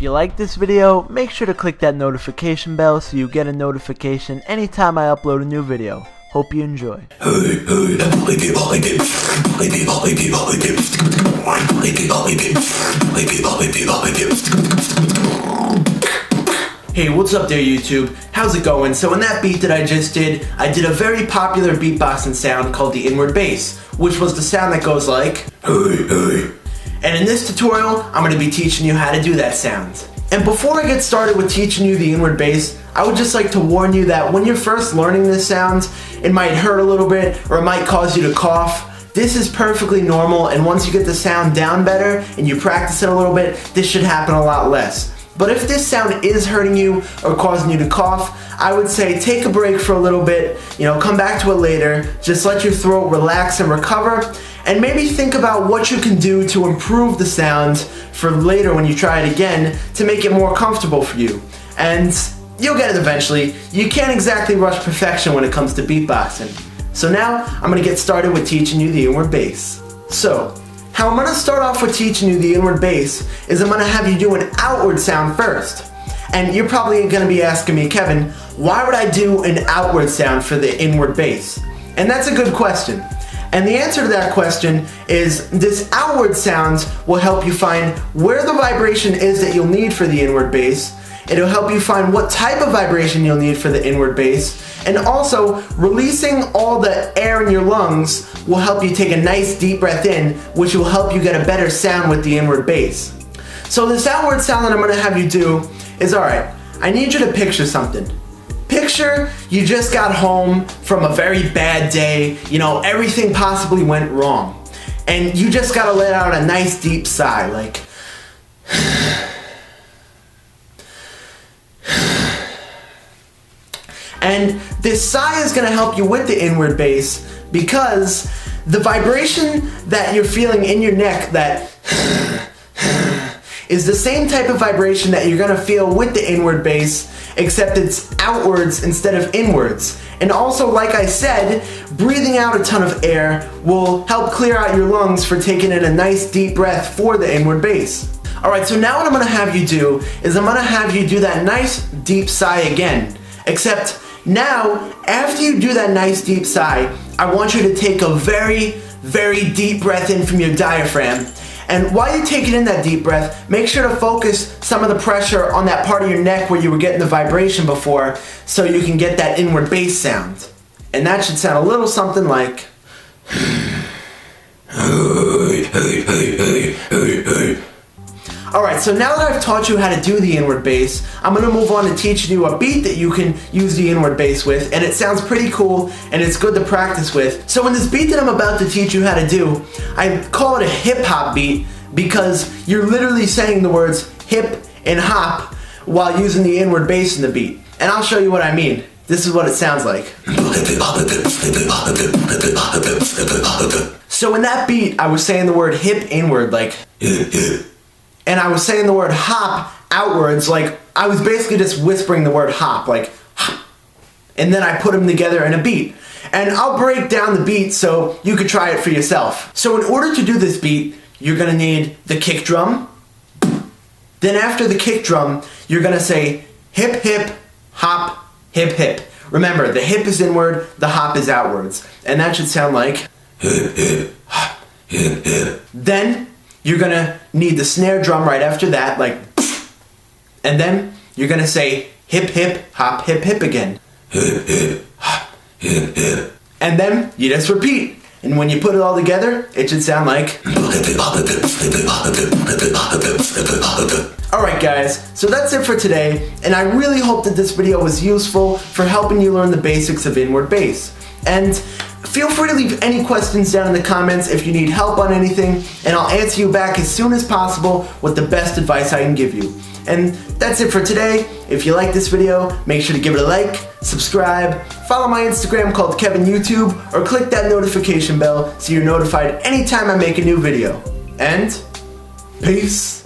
you like this video, make sure to click that notification bell so you get a notification anytime I upload a new video. Hope you enjoy. Hey, what's up there, YouTube? How's it going? So in that beat that I just did, I did a very popular beatboxing sound called the inward bass, which was the sound that goes like, and in this tutorial, I'm going to be teaching you how to do that sound. And before I get started with teaching you the inward bass, I would just like to warn you that when you're first learning this sound, it might hurt a little bit or it might cause you to cough. This is perfectly normal, and once you get the sound down better and you practice it a little bit, this should happen a lot less. But if this sound is hurting you or causing you to cough, I would say take a break for a little bit, come back to it later, just let your throat relax and recover, and maybe think about what you can do to improve the sound for later when you try it again to make it more comfortable for you. And you'll get it eventually. You can't exactly rush perfection when it comes to beatboxing. So now, I'm going to get started with teaching you the inward bass. So, how I'm going to start off with teaching you the inward bass is I'm going to have you do an outward sound first. And you're probably going to be asking me, Kevin, why would I do an outward sound for the inward bass? And that's a good question. And the answer to that question is this outward sound will help you find where the vibration is that you'll need for the inward bass. It'll help you find what type of vibration you'll need for the inward bass. And also, releasing all the air in your lungs will help you take a nice deep breath in, which will help you get a better sound with the inward bass. So this outward sound that I'm going to have you do is, alright, I need you to picture something. Picture you just got home from a very bad day, everything possibly went wrong. And you just got to let out a nice deep sigh, like... And this sigh is going to help you with the inward bass because the vibration that you're feeling in your neck, that is the same type of vibration that you're going to feel with the inward bass, except it's outwards instead of inwards. And also, like I said, breathing out a ton of air will help clear out your lungs for taking in a nice deep breath for the inward bass. Alright, so now what I'm going to have you do is I'm going to have you do that nice deep sigh again, except now, after you do that nice deep sigh, I want you to take a very, very deep breath in from your diaphragm. And while you're taking in that deep breath, make sure to focus some of the pressure on that part of your neck where you were getting the vibration before, so you can get that inward bass sound. And that should sound a little something like... Alright, so now that I've taught you how to do the inward bass, I'm going to move on to teaching you a beat that you can use the inward bass with, and it sounds pretty cool, and it's good to practice with. So in this beat that I'm about to teach you how to do, I call it a hip-hop beat because you're literally saying the words hip and hop while using the inward bass in the beat. And I'll show you what I mean. This is what it sounds like. So in that beat, I was saying the word hip inward, like... And I was saying the word hop outwards, like I was basically just whispering the word hop, like hop. And then I put them together in a beat. And I'll break down the beat so you could try it for yourself. So in order to do this beat, you're going to need the kick drum. Then after the kick drum, you're going to say hip hip, hop, hip hip. Remember, the hip is inward, the hop is outwards. And that should sound like hip hip, hop, hip hip. Then you're gonna need the snare drum right after that, like, and then you're gonna say hip hip, hop, hip hip again. Hip hip, hop, hip hip. And then you just repeat. And when you put it all together, it should sound like... Alright guys, so that's it for today, and I really hope that this video was useful for helping you learn the basics of inward bass. And feel free to leave any questions down in the comments if you need help on anything, and I'll answer you back as soon as possible with the best advice I can give you. And that's it for today. If you like this video, make sure to give it a like, subscribe, follow my Instagram called Kevin YouTube, or click that notification bell so you're notified anytime I make a new video. And peace.